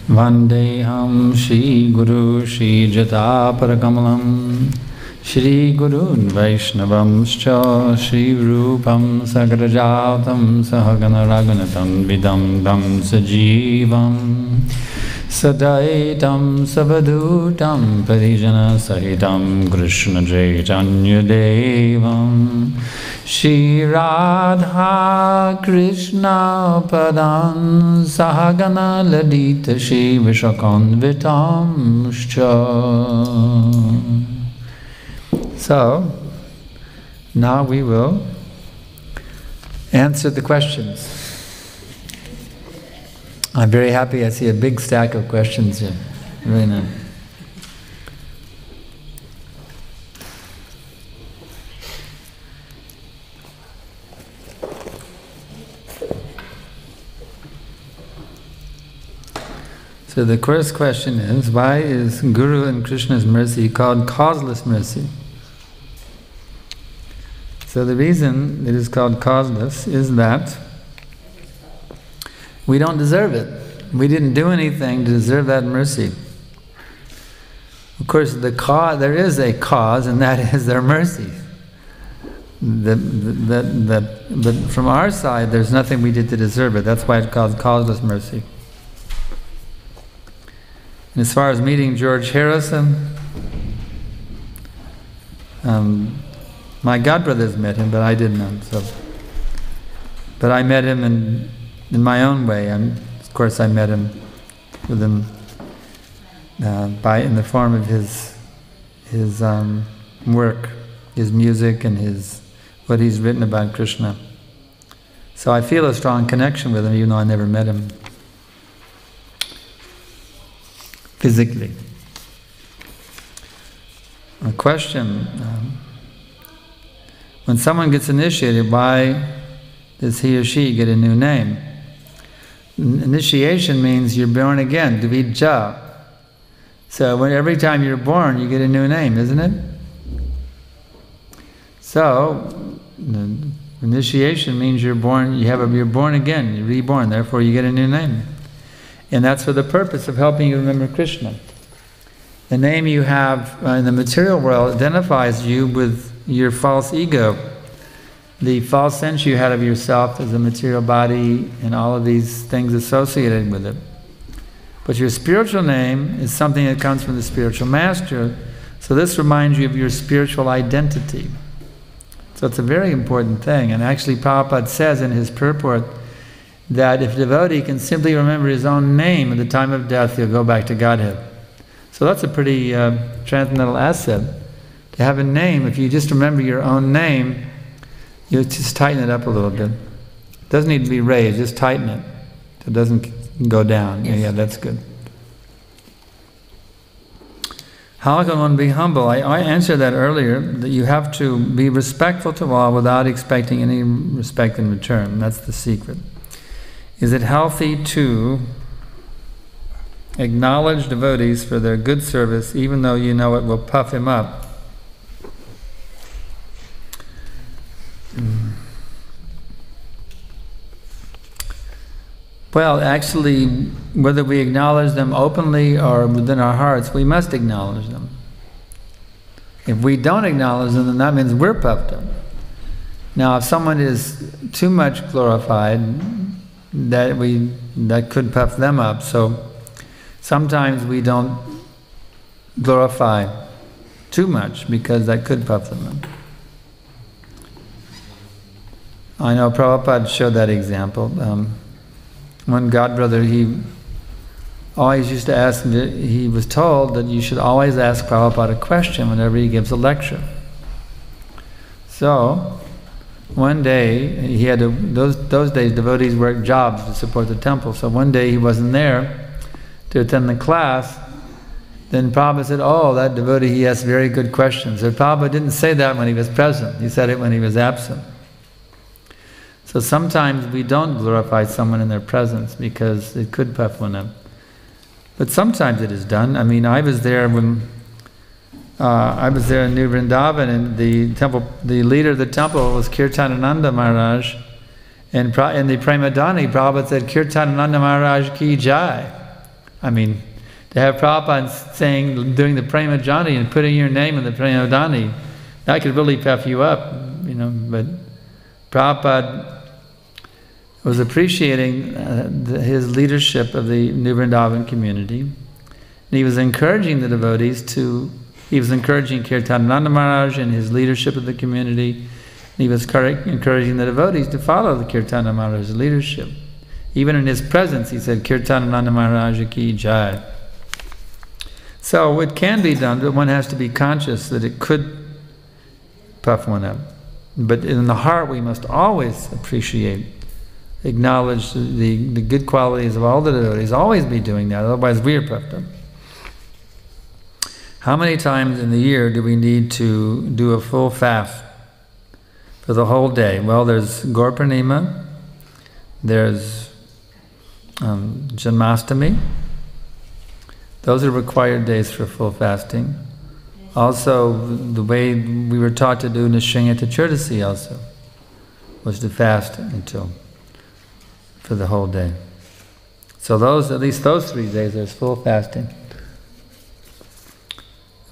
Vandeham Shri Guru Shri Jata Parakamalam Shri Gurun Vaishnavamscha Shri Rupam Sagrajatam Sahagana Raghunatam Vidam Dam Sajivam Sadaitam Savadutam Parijana Sahitam Krishna Chaitanya Devam Shri Radha Krishna Padan Sahagana Ladita Shri Vishakanvitam Scha. So, now we will answer the questions. I'm very happy I see a big stack of questions here. Very nice. So the first question is, why is Guru and Krishna's mercy called causeless mercy? So the reason it is called causeless is that we don't deserve it. We didn't do anything to deserve that mercy. Of course, there is a cause, and that is their mercy. But from our side, there's nothing we did to deserve it. That's why it's called causeless mercy. And as far as meeting George Harrison, my godbrothers met him, but I did not. But I met him in my own way, and of course I met him with him in the form of his work, his music, and what he's written about Krishna. So I feel a strong connection with him, even though I never met him physically. A question. When someone gets initiated, why does he or she get a new name? Initiation means you're born again, dvija. So every time you're born, you get a new name, isn't it? So, initiation means you're born again, you're reborn, therefore you get a new name. And that's for the purpose of helping you remember Krishna. The name you have in the material world identifies you with your false ego, the false sense you had of yourself as a material body and all of these things associated with it. But your spiritual name is something that comes from the spiritual master, so this reminds you of your spiritual identity. So it's a very important thing, and actually Prabhupada says in his purport that if a devotee can simply remember his own name at the time of death, he'll go back to Godhead. So that's a pretty transcendental asset. To have a name, if you just remember your own name, you just tighten it up a little bit. It doesn't need to be raised, just tighten it. So it doesn't go down. Yes. Yeah, that's good. How can one be humble? I answered that earlier, that you have to be respectful to all without expecting any respect in return. That's the secret. Is it healthy to acknowledge devotees for their good service even though you know it will puff him up? Well, actually, whether we acknowledge them openly or within our hearts, we must acknowledge them. If we don't acknowledge them, then that means we're puffed up. Now, if someone is too much glorified, that could puff them up. So sometimes we don't glorify too much because that could puff them up. I know Prabhupada showed that example. One godbrother, he always used to ask, he was told that you should always ask Prabhupada a question whenever he gives a lecture. So, one day, he had those days devotees worked jobs to support the temple, so one day he wasn't there to attend the class. Then Prabhupada said, oh, that devotee, he asked very good questions. So Prabhupada didn't say that when he was present, he said it when he was absent. So sometimes we don't glorify someone in their presence because it could puff one up. But sometimes it is done. I mean, I was there when I was there in New Vrindavan, and the leader of the temple was Kirtanananda Maharaj, and in the Prema Dani, Prabhupada said, Kirtanananda Maharaj ki jai. I mean, to have Prabhupada saying, doing the Prema Jani and putting your name in the Prema Jani, that could really puff you up, you know. But Prabhupada was appreciating his leadership of the New Vrindavan community. And he was encouraging the devotees to, he was encouraging Kirtanananda Maharaj in his leadership of the community. And he was encouraging the devotees to follow the Kirtanananda Maharaj's leadership. Even in his presence, he said, Kirtanananda Maharaj ki jai. So it can be done, but one has to be conscious that it could puff one up. But in the heart, we must always appreciate, acknowledge the good qualities of all the devotees, always be doing that, otherwise we are puffed up. How many times in the year do we need to do a full fast for the whole day? Well, there's Gaur Purnima, there's Janmashtami. Those are required days for full fasting. Also, the way we were taught to do Nishringa Chaturdasi also was to fast for the whole day. So at least those 3 days, there's full fasting.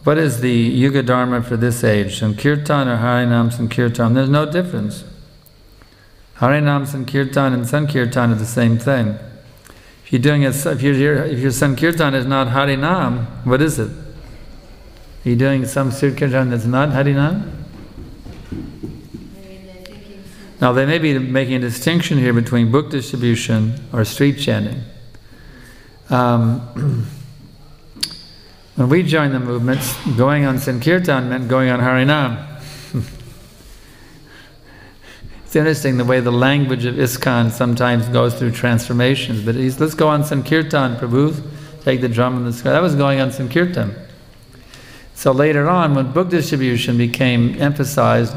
What is the Yuga Dharma for this age? Sankirtan or Harinam Sankirtan? There's no difference. Harinam Sankirtan and Sankirtan are the same thing. If you're doing if your Sankirtan is not Harinam, what is it? Are you doing some Sankirtan that's not Harinam? Now they may be making a distinction here between book distribution or street chanting. When we joined the movements, going on Sankirtan meant going on Harinam. It's interesting the way the language of ISKCON sometimes goes through transformations, but let's go on Sankirtan, Prabhu, take the drum and the sky. That was going on Sankirtan. So later on, when book distribution became emphasized,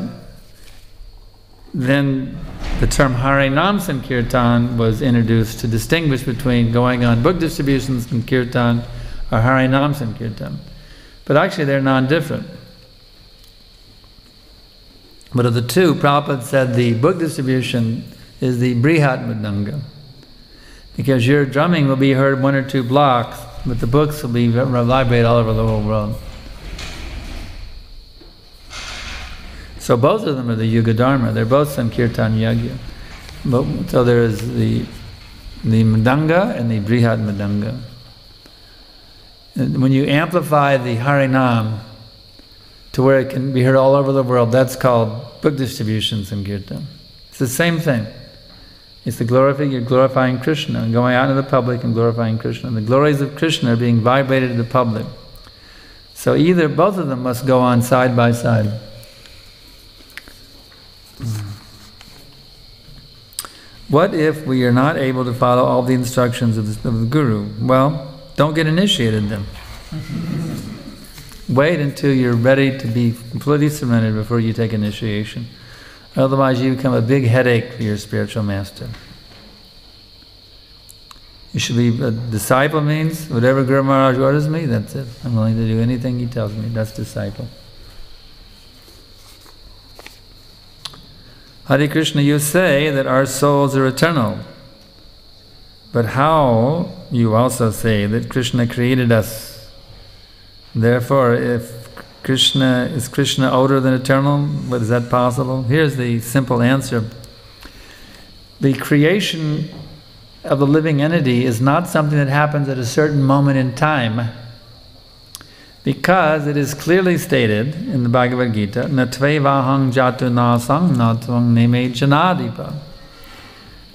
then the term Harinam Sankirtan was introduced to distinguish between going on book distribution Sankirtan or Harinam Sankirtan. But actually they're non-different. But of the two, Prabhupada said the book distribution is the Brihat Mridanga. Because your drumming will be heard 1 or 2 blocks, but the books will be vibrate all over the whole world. So both of them are the Yuga Dharma. They're both Sankirtan Yagya. So there is the Mridanga and the Brihat Mridanga. And when you amplify the Harinam to where it can be heard all over the world, that's called book distribution Sankirtan. It's the same thing. It's you're glorifying Krishna and going out into the public and glorifying Krishna. And the glories of Krishna are being vibrated to the public. So both of them must go on side by side. What if we are not able to follow all the instructions of the Guru? Well, don't get initiated then. Wait until you're ready to be completely surrendered before you take initiation. Otherwise you become a big headache for your spiritual master. You should be a disciple means, whatever Guru Maharaj orders me, that's it. I'm willing to do anything he tells me, that's disciple. Hare Krishna, you say that our souls are eternal. But how you also say that Krishna created us? Therefore, if is Krishna older than eternal? But is that possible? Here's the simple answer. The creation of the living entity is not something that happens at a certain moment in time, because it is clearly stated in the Bhagavad Gita, Na tvevahang jatu nasang na tvang neme janadipa.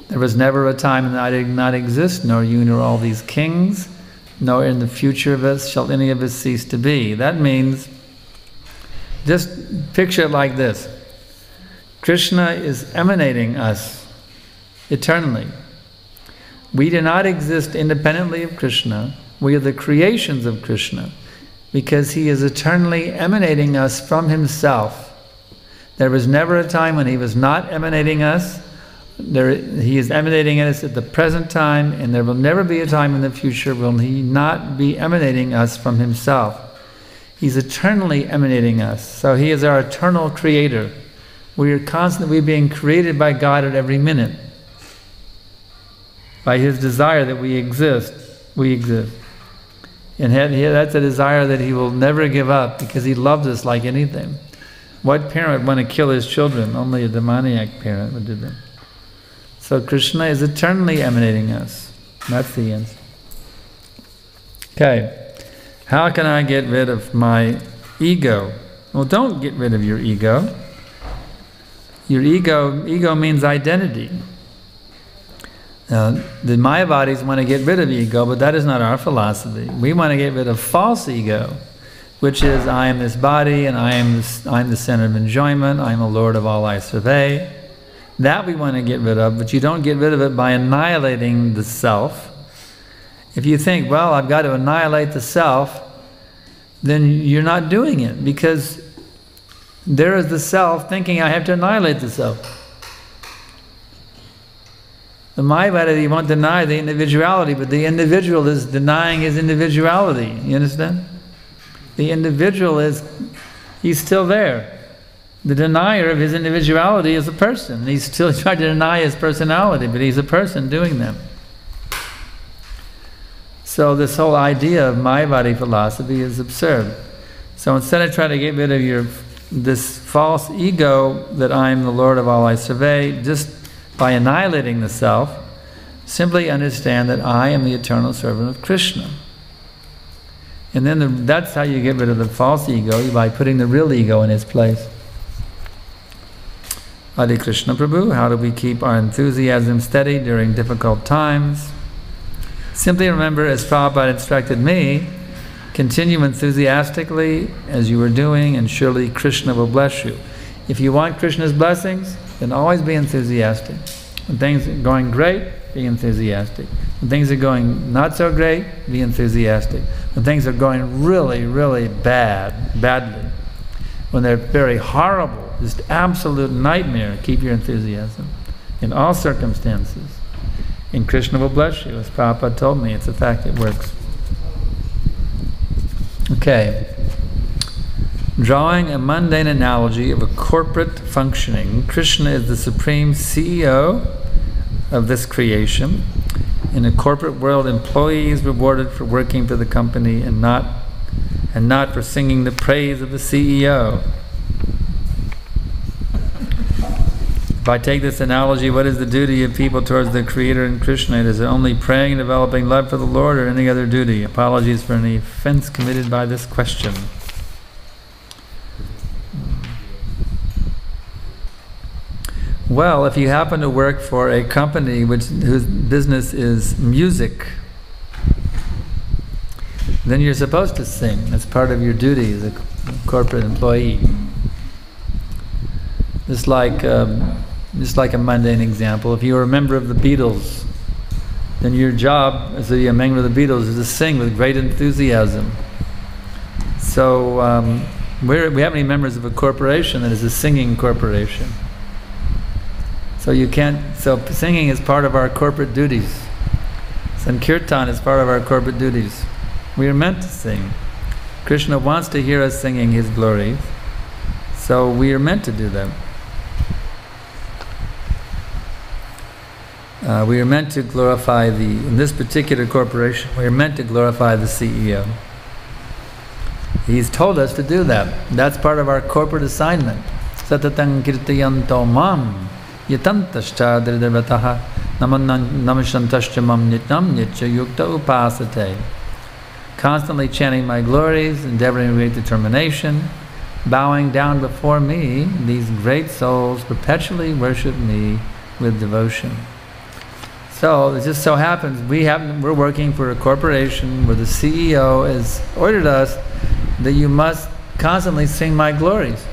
There was never a time when I did not exist, nor you nor all these kings, nor in the future of us shall any of us cease to be. That means, just picture it like this. Krishna is emanating us eternally. We do not exist independently of Krishna. We are the creations of Krishna, because he is eternally emanating us from himself. There was never a time when he was not emanating us. He is emanating us at the present time, and there will never be a time in the future when he not be emanating us from himself. He's eternally emanating us. So he is our eternal creator. We are constantly being created by God at every minute. By his desire that we exist, we exist. And that's a desire that he will never give up, because he loves us like anything. What parent would want to kill his children? Only a demoniac parent would do that. So Krishna is eternally emanating us. That's the answer. Okay. How can I get rid of my ego? Well, don't get rid of your ego. Your ego means identity. The Mayavadis want to get rid of ego, but that is not our philosophy. We want to get rid of false ego, which is, I am this body, and I'm the center of enjoyment, I am the Lord of all I survey. That we want to get rid of, but you don't get rid of it by annihilating the self. If you think, well, I've got to annihilate the self, then you're not doing it, because there is the self thinking I have to annihilate the self. The Mayavadi won't deny the individuality, but the individual is denying his individuality. You understand? The individual he's still there. The denier of his individuality is a person. He's still trying to deny his personality, but he's a person doing that. So this whole idea of Mayavadi philosophy is absurd. So instead of trying to get rid of this false ego that I'm the Lord of all I survey, just by annihilating the self, simply understand that I am the eternal servant of Krishna. And then that's how you get rid of the false ego, by putting the real ego in its place. Hare Krishna Prabhu, how do we keep our enthusiasm steady during difficult times? Simply remember, as Prabhupada instructed me, continue enthusiastically as you are doing, and surely Krishna will bless you. If you want Krishna's blessings, then always be enthusiastic. When things are going great, be enthusiastic. When things are going not so great, be enthusiastic. When things are going really, really badly, when they're very horrible, just absolute nightmare, keep your enthusiasm in all circumstances. And Krishna will bless you. As Prabhupada told me, it's a fact, it works. Okay. Drawing a mundane analogy of a corporate functioning, Krishna is the supreme CEO of this creation. In a corporate world, employees rewarded for working for the company and not for singing the praise of the CEO. If I take this analogy, what is the duty of people towards the Creator and Krishna? Is it only praying and developing love for the Lord, or any other duty? Apologies for any offense committed by this question. Well, if you happen to work for a company whose business is music, then you're supposed to sing. That's part of your duty as a corporate employee. Just like a mundane example, if you were a member of the Beatles, then your job as a member of the Beatles is to sing with great enthusiasm. So we have any members of a corporation that is a singing corporation. So singing is part of our corporate duties. Sankirtan is part of our corporate duties. We are meant to sing. Krishna wants to hear us singing His glories, so we are meant to do that. We are meant to glorify in this particular corporation, we are meant to glorify the CEO. He's told us to do that. That's part of our corporate assignment. Satatang kirtayanto mam yatantascha dridavataha namashantascha mam nityam nitya yukta upasate. Constantly chanting my glories, endeavoring with great determination, bowing down before me, these great souls perpetually worship me with devotion. So it just so happens we're working for a corporation where the CEO has ordered us that you must constantly sing my glories.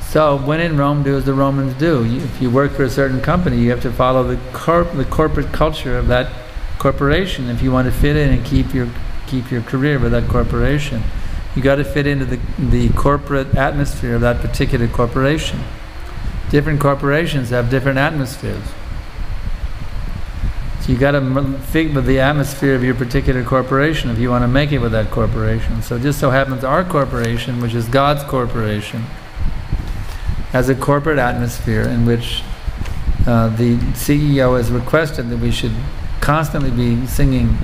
So when in Rome, do as the Romans do. If you work for a certain company, you have to follow the corporate culture of that corporation. If you want to fit in and keep your career with that corporation, you got to fit into the corporate atmosphere of that particular corporation. Different corporations have different atmospheres. So you got to fit with the atmosphere of your particular corporation if you want to make it with that corporation. So it just so happens our corporation, which is God's corporation, has a corporate atmosphere in which the CEO has requested that we should constantly be singing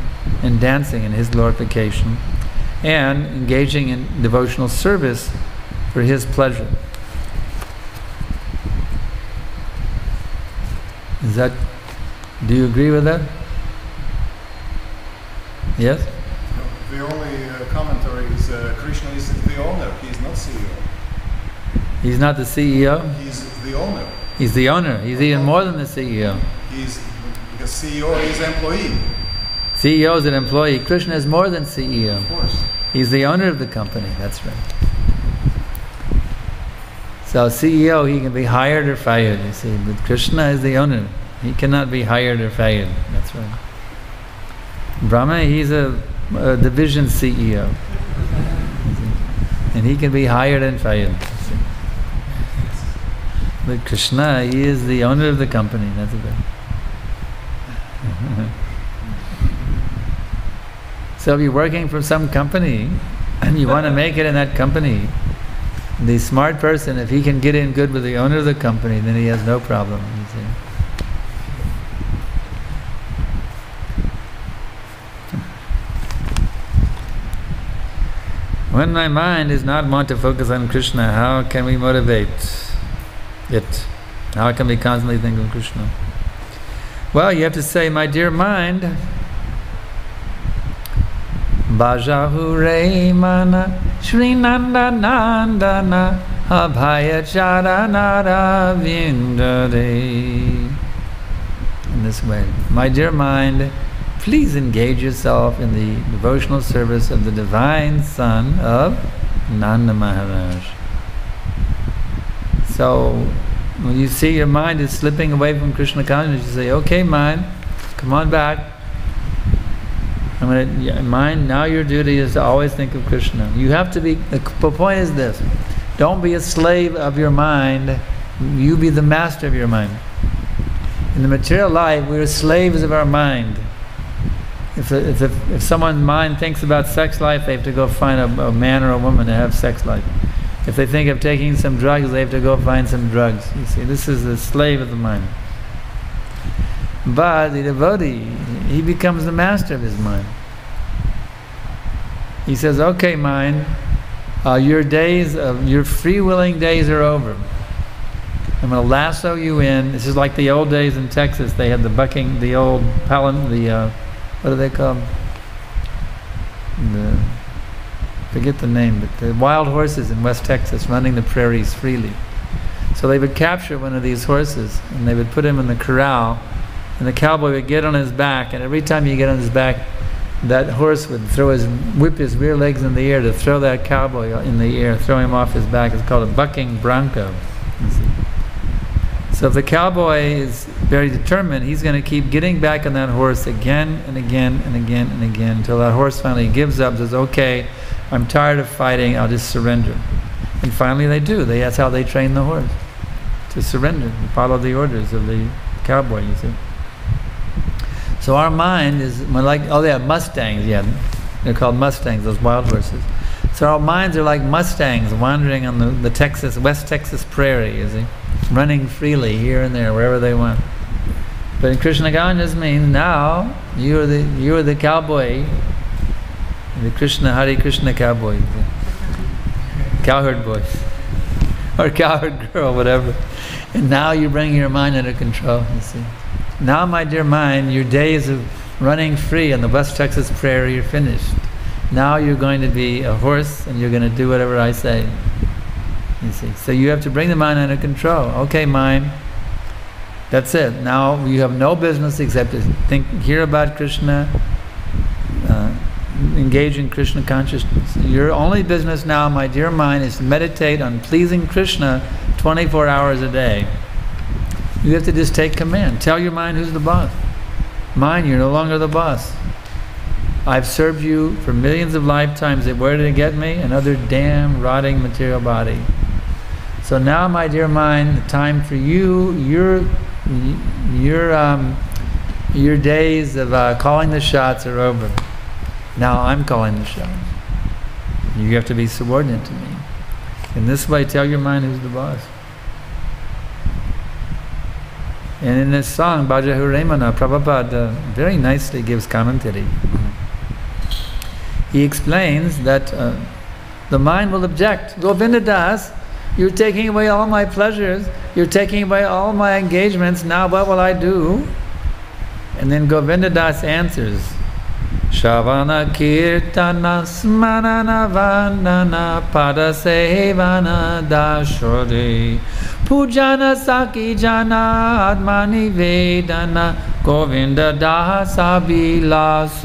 and dancing in His glorification, and engaging in devotional service for His pleasure. Do you agree with that? Yes? The only commentary is Krishna is the owner, he is not CEO. He's not the CEO? He's the owner. He's the owner. He's even more than the CEO. Because CEO is employee. CEO is an employee. Krishna is more than CEO. Of course. He's the owner of the company, that's right. So CEO, he can be hired or fired, you see, but Krishna is the owner. He cannot be hired or fired, that's right. Brahma, he's a division CEO. And he can be hired and fired. But Krishna, he is the owner of the company, that's it. So if you're working for some company and you want to make it in that company, the smart person, if he can get in good with the owner of the company, then he has no problem, you see. When my mind is not want to focus on Krishna, how can we motivate it? How can we constantly think of Krishna? Well, you have to say, my dear mind, Bhajahure mana Shrinanda Nandana Abhaya Charanara Vindare. In this way, my dear mind, please engage yourself in the devotional service of the divine son of Nanda Maharaj. So, when you see your mind is slipping away from Krishna consciousness, you say, okay mind, come on back. Mind, now your duty is to always think of Krishna. You have to be, the point is this, don't be a slave of your mind, you be the master of your mind. In the material life, we're slaves of our mind. If someone's mind thinks about sex life, they have to go find a man or a woman to have sex life. If they think of taking some drugs, they have to go find some drugs. You see, this is the slave of the mind. But the devotee, he becomes the master of his mind. He says, okay mind, your free-willing days are over. I'm going to lasso you in. This is like the old days in Texas. They had what do they call them? Forget the name, but the wild horses in West Texas running the prairies freely. So they would capture one of these horses and they would put him in the corral, and the cowboy would get on his back, and every time you get on his back, that horse would whip his rear legs in the air to throw that cowboy in the air, throw him off his back. It's called a bucking bronco. So if the cowboy is very determined, he's going to keep getting back on that horse again and again and again and again until that horse finally gives up, says, okay, I'm tired of fighting, I'll just surrender. And finally they do. That's how they train the horse, to surrender and follow the orders of the cowboy, you see. So our mind is like, oh they have Mustangs, yeah, they're called Mustangs, those wild horses. So our minds are like Mustangs wandering on the West Texas prairie, you see, running freely here and there, wherever they want. But in Krishna consciousness means now you are the cowboy, the Hare Krishna cowboy, cowherd boy, or cowherd girl, whatever. And now you bring your mind under control, you see. Now, my dear mind, your days of running free on the West Texas prairie are finished. Now you're going to be a horse and you're going to do whatever I say. You see. So you have to bring the mind under control. Okay, mind, that's it. Now you have no business except to hear about Krishna, engage in Krishna consciousness. Your only business now, my dear mind, is to meditate on pleasing Krishna 24 hours a day. You have to just take command. Tell your mind who's the boss. Mind, you're no longer the boss. I've served you for millions of lifetimes. Where did it get me? Another damn rotting material body. So now, my dear mind, the time for you, your days of calling the shots are over. Now I'm calling the shots. You have to be subordinate to me. In this way, tell your mind who's the boss. And in this song, Bhaja Huremana, Prabhupada very nicely gives commentary. he explains that the mind will object. Govinda Das, you're taking away all my pleasures, you're taking away all my engagements, now what will I do? And then Govinda Das answers, Shavana Kirtana Smanana Vandana Padasevana Dashore Pujana Saki Jana Admani Vedana Govinda Dasa Vilasare.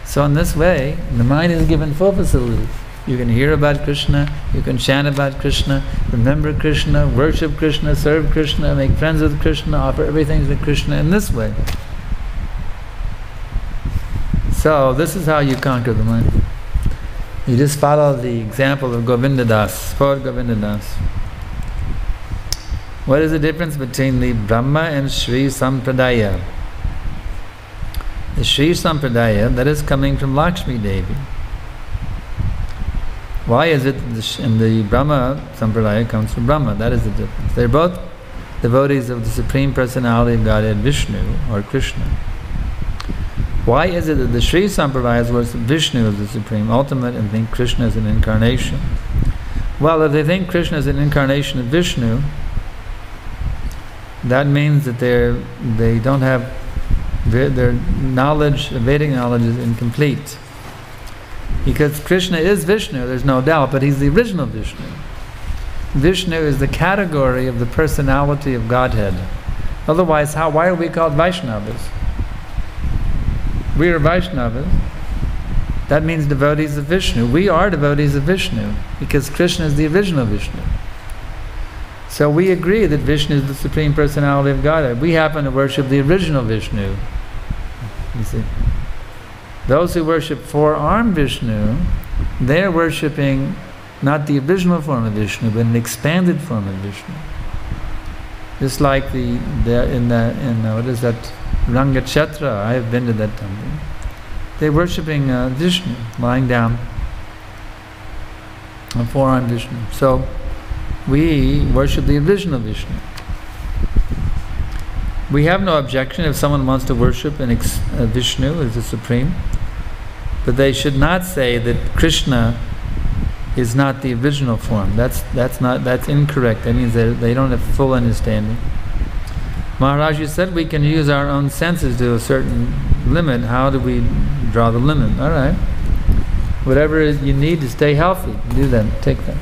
So in this way, the mind is given full facility. You can hear about Krishna, you can chant about Krishna, remember Krishna, worship Krishna, serve Krishna, make friends with Krishna, offer everything to Krishna in this way. So this is how you conquer the mind. You just follow the example of Govinda Das, Lord Govinda Das. What is the difference between the Brahma and Sri Sampradaya? The Sri Sampradaya, that is coming from Lakshmi Devi. Why is it in the Brahma Sampradaya comes from Brahma? That is the difference. They're both devotees of the Supreme Personality of Godhead, Vishnu or Krishna. Why is it that the Sri Sampradayas worship Vishnu as the Supreme Ultimate and think Krishna is an incarnation? Well, if they think Krishna is an incarnation of Vishnu, that means that they don't have their knowledge, Vedic knowledge is incomplete. Because Krishna is Vishnu, there's no doubt, but he's the original Vishnu. Vishnu is the category of the personality of Godhead. Otherwise, why are we called Vaishnavas? We are Vaishnavas. That means devotees of Vishnu. We are devotees of Vishnu because Krishna is the original Vishnu. So we agree that Vishnu is the Supreme Personality of Godhead. We happen to worship the original Vishnu. You see? Those who worship four-armed Vishnu, they're worshipping not the original form of Vishnu, but an expanded form of Vishnu. Just like what is that, Rangachetra, I have been to that temple. They're worshipping Vishnu, lying down, a four-armed Vishnu. So we worship the original Vishnu. We have no objection if someone wants to worship Vishnu as the Supreme, but they should not say that Krishna is not the original form. That's incorrect. That means they don't have full understanding. Maharaj, you said we can use our own senses to a certain limit. How do we draw the limit? All right. Whatever you need to stay healthy, do that. Take that.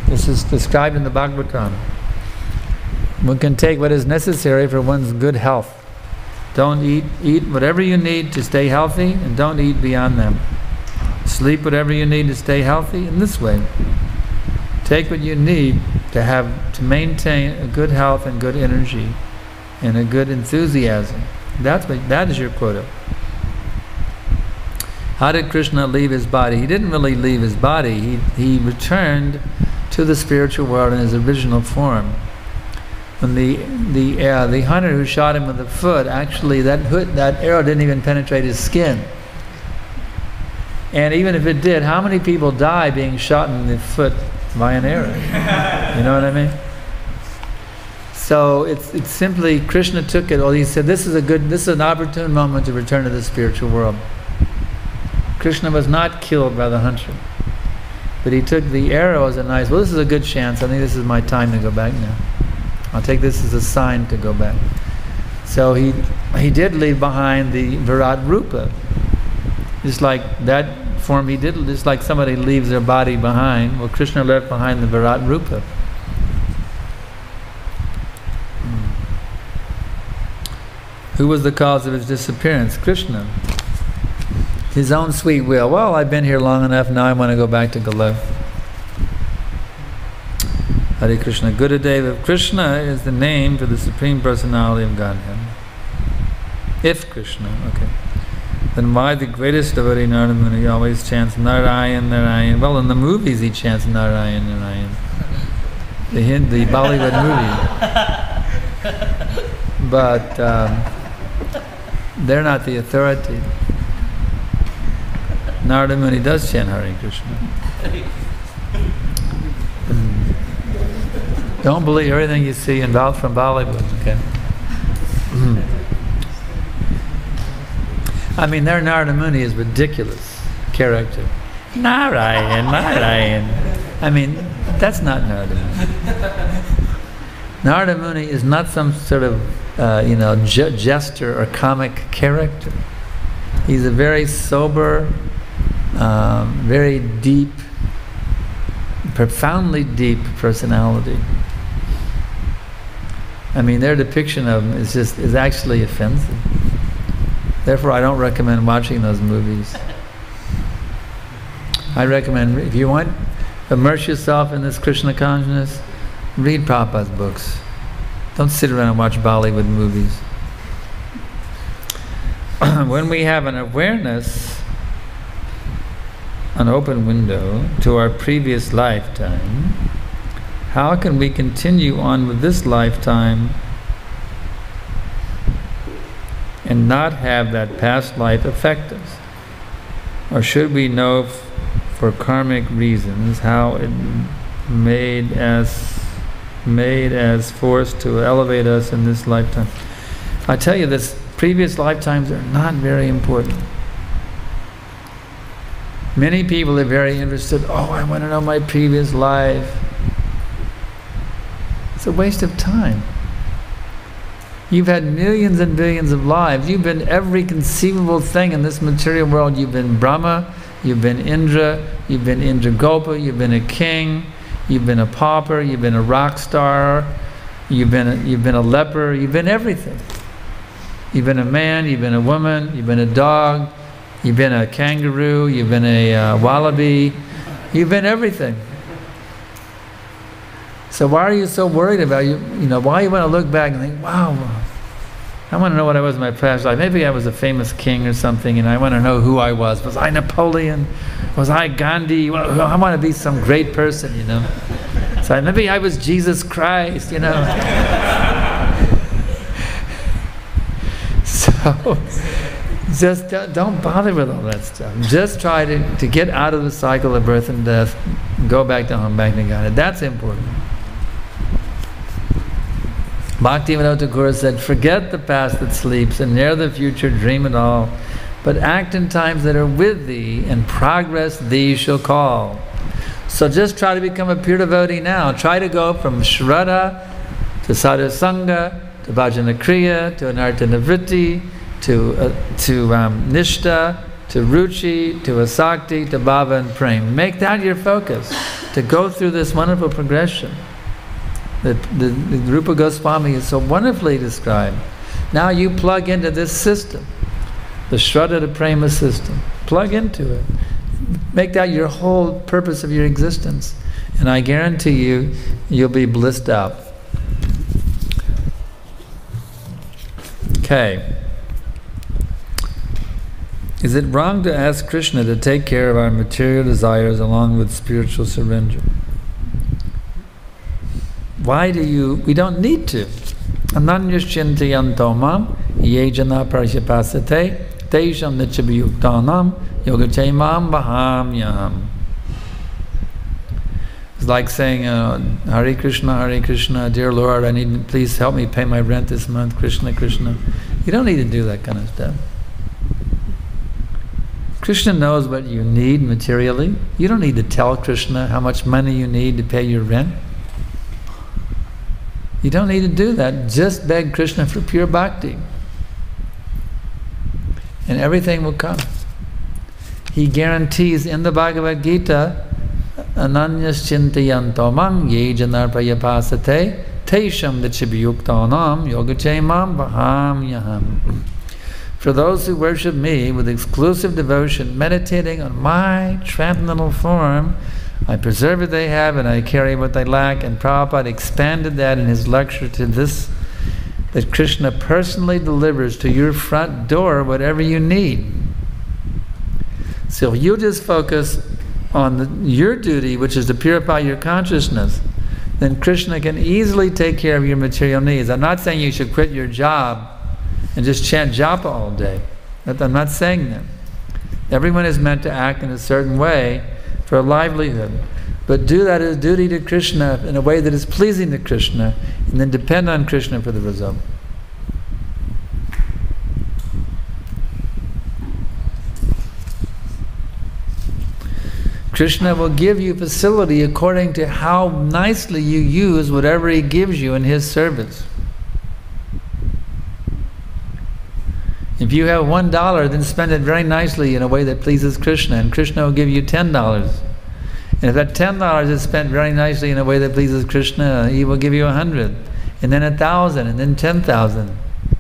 This is described in the Bhagavatam. One can take what is necessary for one's good health. Don't eat whatever you need to stay healthy, and don't eat beyond them. Sleep whatever you need to stay healthy in this way. Take what you need to maintain a good health and good energy and a good enthusiasm. That is your quota. How did Krishna leave his body? He didn't really leave his body. He returned to the spiritual world in his original form. When the hunter who shot him with the foot, actually that arrow didn't even penetrate his skin. And even if it did, how many people die being shot in the foot by an arrow? You know what I mean? So it's simply Krishna took it. Well, he said this is an opportune moment to return to the spiritual world. Krishna was not killed by the hunter, but he took the arrow as this is a good chance. I think this is my time to go back now. I'll take this as a sign to go back. So he did leave behind the Virat Rupa. Just like that form he did, just like somebody leaves their body behind. Well, Krishna left behind the Virat Rupa. Who was the cause of his disappearance? Krishna. His own sweet will. Well, I've been here long enough, now I want to go back to Golok. Hare Krishna. Gurudeva. Krishna is the name for the Supreme Personality of Godhead. If Krishna, okay. Then why the greatest devotee Narada Muni always chants Narayan, Narayan? Well, in the movies he chants Narayan, Narayan. The Bollywood movie. But they're not the authority. Narada Muni does chant Hare Krishna. Don't believe everything you see from Bollywood, okay? I mean, their Narada Muni is ridiculous character. Narayan, Narayan. I mean, that's not Narada Muni. Narada Muni is not some sort of, jester or comic character. He's a very sober, very deep, profoundly deep personality. I mean, their depiction of him is actually offensive. Therefore, I don't recommend watching those movies. I recommend, if you want, immerse yourself in this Krishna consciousness, read Prabhupada's books. Don't sit around and watch Bollywood movies. When we have an awareness, an open window to our previous lifetime, how can we continue on with this lifetime and not have that past life affect us? Or should we know for karmic reasons how it made as force to elevate us in this lifetime? I tell you, this previous lifetimes are not very important. Many people are very interested, oh, I want to know my previous life. It's a waste of time. You've had millions and billions of lives. You've been every conceivable thing in this material world. You've been Brahma, you've been Indra, you've been Indragopa, you've been a king, you've been a pauper, you've been a rock star, you've been a leper, you've been everything. You've been a man, you've been a woman, you've been a dog, you've been a kangaroo, you've been a wallaby, you've been everything. So why are you so worried about why you want to look back and think, wow, I want to know what I was in my past life. Maybe I was a famous king or something and I want to know who I was. Was I Napoleon? Was I Gandhi? I want to be some great person, So maybe I was Jesus Christ, So just don't bother with all that stuff. Just try to get out of the cycle of birth and death, go back to home, back to God. That's important. Bhaktivinoda Thakur said, forget the past that sleeps, and ne'er the future dream at all, but act in times that are with thee, and progress thee shall call. So just try to become a pure devotee now. Try to go from Sraddha to Sadhusanga, to Bhajana Kriya, to Anartha Nivritti, to Nishta, to Ruchi, to Asakti, to Bhava and Prema. Make that your focus, to go through this wonderful progression that the Rupa Goswami is so wonderfully described. Now you plug into this system, the Sraddha to Prema system. Plug into it. Make that your whole purpose of your existence. And I guarantee you, you'll be blissed out. Okay. Is it wrong to ask Krishna to take care of our material desires along with spiritual surrender? Why we don't need to. Ananyashchintayanto mam yejana parashapasate teisham nityabhayuktanam yogachay mam bahamyam. It's like saying, Hare Krishna, dear Lord, please help me pay my rent this month, Krishna, Krishna. You don't need to do that kind of stuff. Krishna knows what you need materially. You don't need to tell Krishna how much money you need to pay your rent. You don't need to do that. Just beg Krishna for pure bhakti. And everything will come. He guarantees in the Bhagavad Gita, Ananyas chintayanto mam yejanarpaya pasate teisham dichabhyuktanam yogache mam baham yaham. For those who worship me with exclusive devotion, meditating on my transcendental form, I preserve what they have and I carry what they lack. And Prabhupada expanded that in his lecture to this, that Krishna personally delivers to your front door whatever you need. So if you just focus on your duty, which is to purify your consciousness, then Krishna can easily take care of your material needs. I'm not saying you should quit your job and just chant japa all day. I'm not saying that. Everyone is meant to act in a certain way for a livelihood. But do that as duty to Krishna in a way that is pleasing to Krishna, and then depend on Krishna for the result. Krishna will give you facility according to how nicely you use whatever he gives you in his service. If you have $1, then spend it very nicely in a way that pleases Krishna, and Krishna will give you $10. And if that $10 is spent very nicely in a way that pleases Krishna, he will give you 100, and then 1,000, and then 10,000,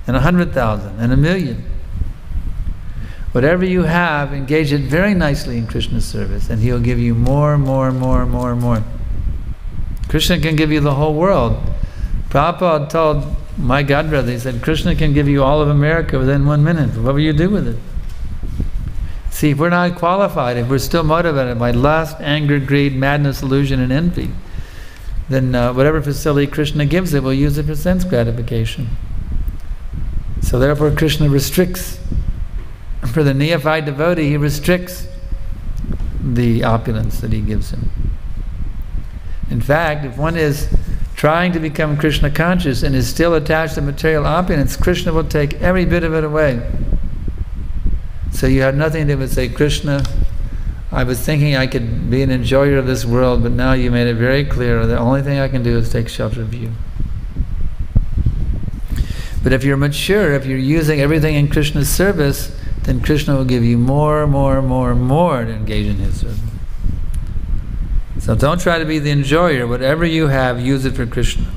and 100,000, and 1,000,000. Whatever you have, engage it very nicely in Krishna's service, and he'll give you more, more, more, more, more. Krishna can give you the whole world. Prabhupada told my godbrother, he said, Krishna can give you all of America within 1 minute. What will you do with it? See, if we're not qualified, if we're still motivated by lust, anger, greed, madness, illusion, and envy, then whatever facility Krishna gives it, we'll use it for sense gratification. So therefore Krishna restricts. For the neophyte devotee, he restricts the opulence that he gives him. In fact, if one is trying to become Krishna conscious and is still attached to material opulence, Krishna will take every bit of it away. So you have nothing to do but say, Krishna, I was thinking I could be an enjoyer of this world, but now you made it very clear the only thing I can do is take shelter of you. But if you're mature, if you're using everything in Krishna's service, then Krishna will give you more, more, more, more to engage in his service. So don't try to be the enjoyer. Whatever you have, use it for Krishna.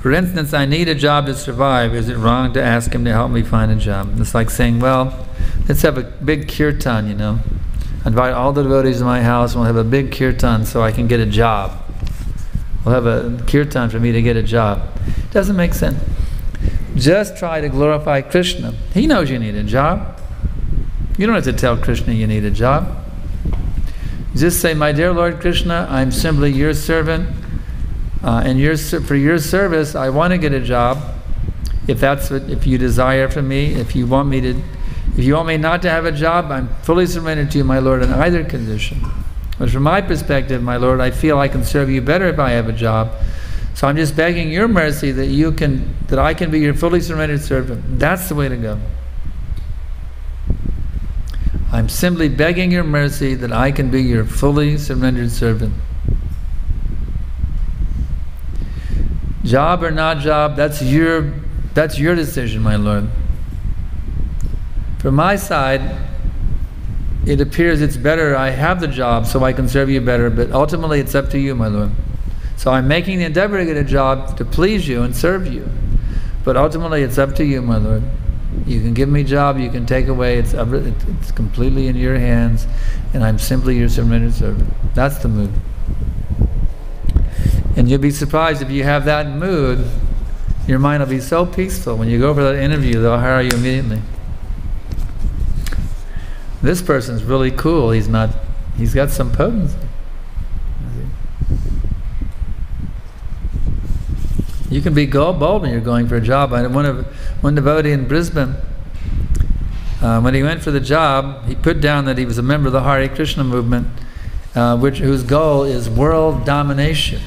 For instance, I need a job to survive. Is it wrong to ask him to help me find a job? It's like saying, well, let's have a big kirtan, you know. Invite all the devotees to my house and we'll have a big kirtan so I can get a job. We'll have a kirtan for me to get a job. Doesn't make sense. Just try to glorify Krishna. He knows you need a job. You don't have to tell Krishna you need a job. Just say, my dear Lord Krishna, I'm simply your servant, and for your service, I want to get a job. If you desire from me, if you want me not to have a job, I'm fully surrendered to you, my Lord, in either condition. But from my perspective, my Lord, I feel I can serve you better if I have a job. So I'm just begging your mercy that I can be your fully surrendered servant. That's the way to go. I'm simply begging your mercy that I can be your fully surrendered servant. Job or not job, that's your decision, my Lord. From my side, it appears it's better I have the job so I can serve you better, but ultimately it's up to you, my Lord. So I'm making the endeavor to get a job to please you and serve you, but ultimately it's up to you, my Lord. You can give me a job, you can take away, it's completely in your hands, and I'm simply your surrendered servant. That's the mood. And you'll be surprised if you have that mood, your mind will be so peaceful. When you go for that interview, they'll hire you immediately. This person's really cool, he's got some potency. You can be bold when you're going for a job. I had one devotee in Brisbane, when he went for the job, he put down that he was a member of the Hare Krishna movement, whose goal is world domination.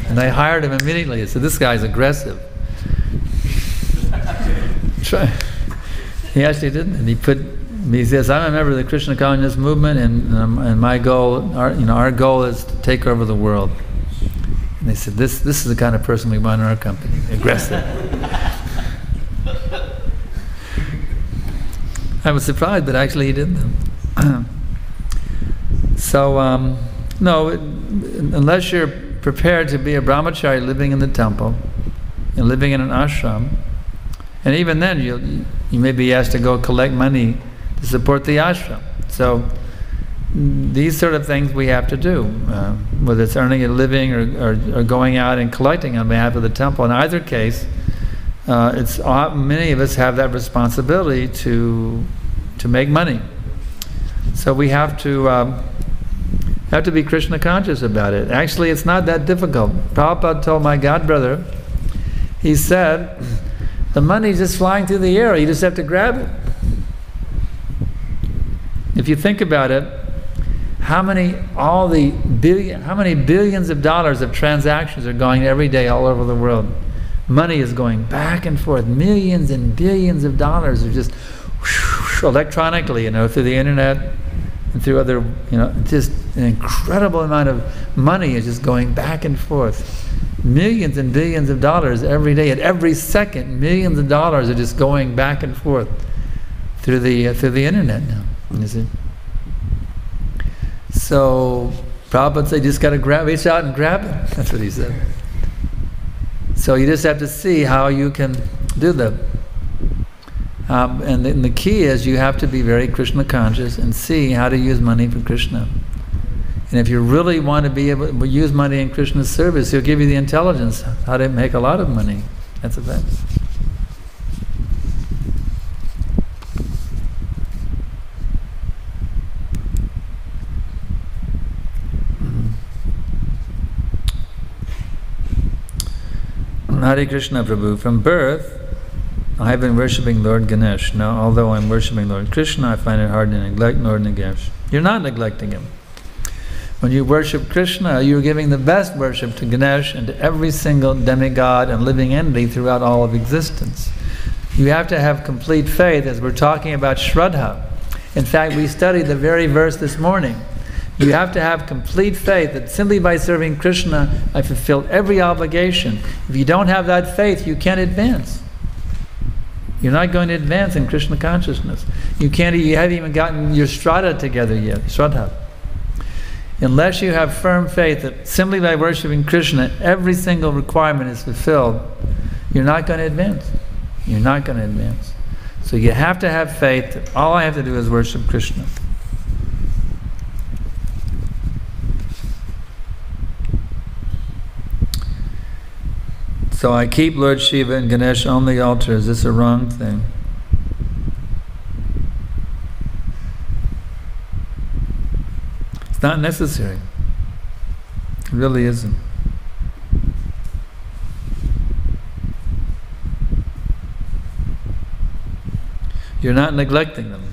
And they hired him immediately. So this guy's aggressive. He actually didn't. And he says, I'm a member of the Krishna consciousness movement, and my goal, our goal is to take over the world. And they said, this is the kind of person we want in our company, aggressive. I was surprised, but actually he did them. So, no, unless you're prepared to be a brahmachari living in the temple and living in an ashram, and even then you may be asked to go collect money to support the ashram. So these sort of things we have to do, whether it's earning a living or going out and collecting on behalf of the temple. In either case, many of us have that responsibility to make money. So we have to be Krishna conscious about it. Actually, it's not that difficult. Prabhupada told my godbrother, he said, the money's just flying through the air, you just have to grab it. If you think about it, how many billions of dollars of transactions are going every day all over the world? Money is going back and forth. Millions and billions of dollars are just electronically, through the internet, and through other, just an incredible amount of money is just going back and forth. Millions and billions of dollars every day, at every second, millions of dollars are just going back and forth through the internet now, you see. So Prabhupada said, you just got to reach out and grab it. That's what he said. So you just have to see how you can do that. And the key is you have to be very Krishna conscious and see how to use money for Krishna. And if you really want to be able to use money in Krishna's service, He'll give you the intelligence how to make a lot of money. That's a fact. Hare Krishna Prabhu. From birth, I have been worshipping Lord Ganesh. Now, although I'm worshipping Lord Krishna, I find it hard to neglect Lord Ganesh. You're not neglecting him. When you worship Krishna, you're giving the best worship to Ganesh and to every single demigod and living entity throughout all of existence. You have to have complete faith, as we're talking about Sraddha. In fact, we studied the very verse this morning. You have to have complete faith that simply by serving Krishna, I fulfilled every obligation. If you don't have that faith, you can't advance. You're not going to advance in Krishna consciousness. You haven't even gotten your Sraddha together yet, Sraddha. Unless you have firm faith that simply by worshiping Krishna, every single requirement is fulfilled, you're not going to advance. You're not going to advance. So you have to have faith that all I have to do is worship Krishna. So I keep Lord Shiva and Ganesh on the altar. Is this a wrong thing? It's not necessary. It really isn't. You're not neglecting them.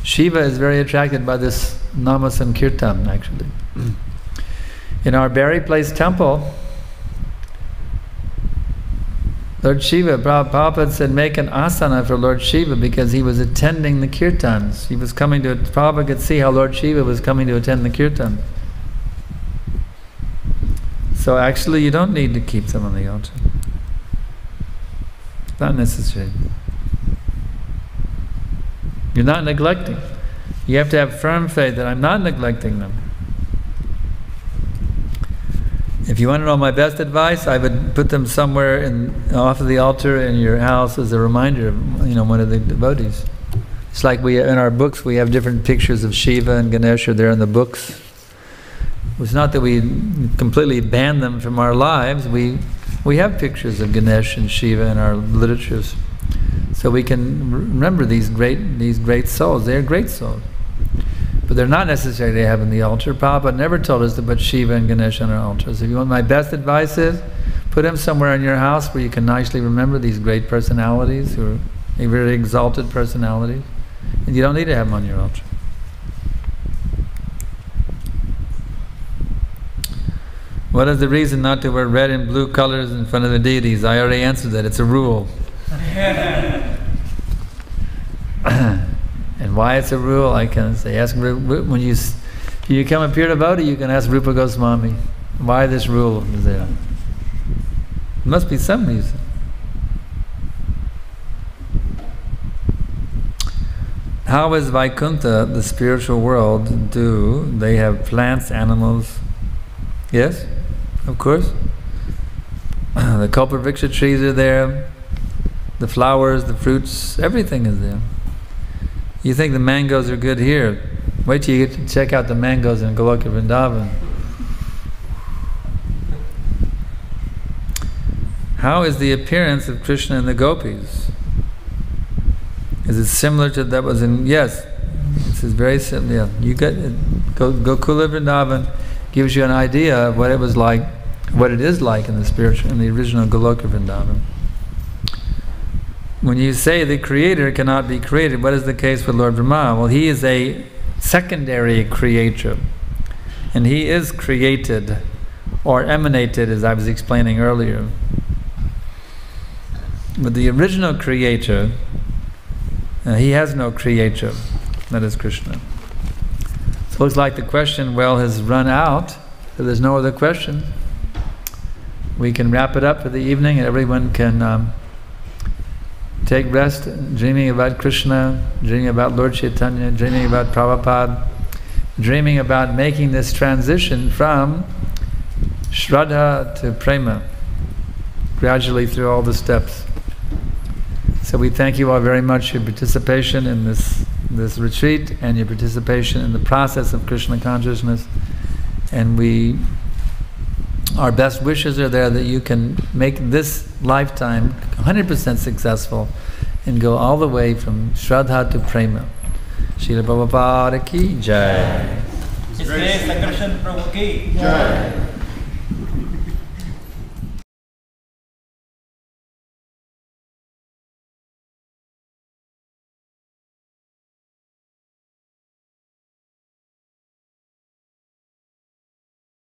Shiva is very attracted by this Nama Sankirtan, actually. In our Berry Place temple, Lord Shiva, Prabhupada said, make an asana for Lord Shiva because he was attending the kirtans. He was coming to, Prabhupada could see how Lord Shiva was coming to attend the kirtan. So actually you don't need to keep them on the altar. It's not necessary. You're not neglecting. You have to have firm faith that I'm not neglecting them. If you want to know my best advice, I would put them somewhere off of the altar in your house as a reminder of one of the devotees. It's like in our books we have different pictures of Shiva and Ganesh, they're in the books. It's not that we completely ban them from our lives. We have pictures of Ganesh and Shiva in our literatures, so we can remember these great souls. They are great souls. But they're not necessary to have in the altar. Prabhupada never told us to put Shiva and Ganesh on our altars. If you want my best advice is, put them somewhere in your house where you can nicely remember these great personalities, who are very exalted personalities. And you don't need to have them on your altar. What is the reason not to wear red and blue colors in front of the deities? I already answered that. It's a rule. And why it's a rule, I can say. Ask when you come up here to Bodhi, you can ask Rupa Goswami why this rule is there. There must be some reason. How is Vaikuntha, the spiritual world, do? They have plants, animals. Yes, of course. The Kalpavriksha trees are there. The flowers, the fruits, everything is there. You think the mangoes are good here. Wait till you get to check out the mangoes in Goloka Vrindavan. How is the appearance of Krishna and the gopis? Is it similar to that was in? Yes, this is very similar. Yeah. You get Gokula Vrindavan gives you an idea of what it was like, what it is like in the original Goloka Vrindavan. When you say the creator cannot be created, what is the case with Lord Brahma? Well, he is a secondary creator, and he is created or emanated, as I was explaining earlier. But the original creator, he has no creator, that is Krishna. So it looks like the question well has run out, so there's no other question. We can wrap it up for the evening and everyone can take rest, dreaming about Krishna, dreaming about Lord Chaitanya, dreaming about Prabhupada, dreaming about making this transition from Sraddha to Prema, gradually through all the steps. So we thank you all very much for your participation in this retreat and your participation in the process of Krishna consciousness. And our best wishes are there that you can make this lifetime 100% successful and go all the way from Sraddha to Prema. Srila Prabhupada ki jai. Sankarshan Prabhu ki jai.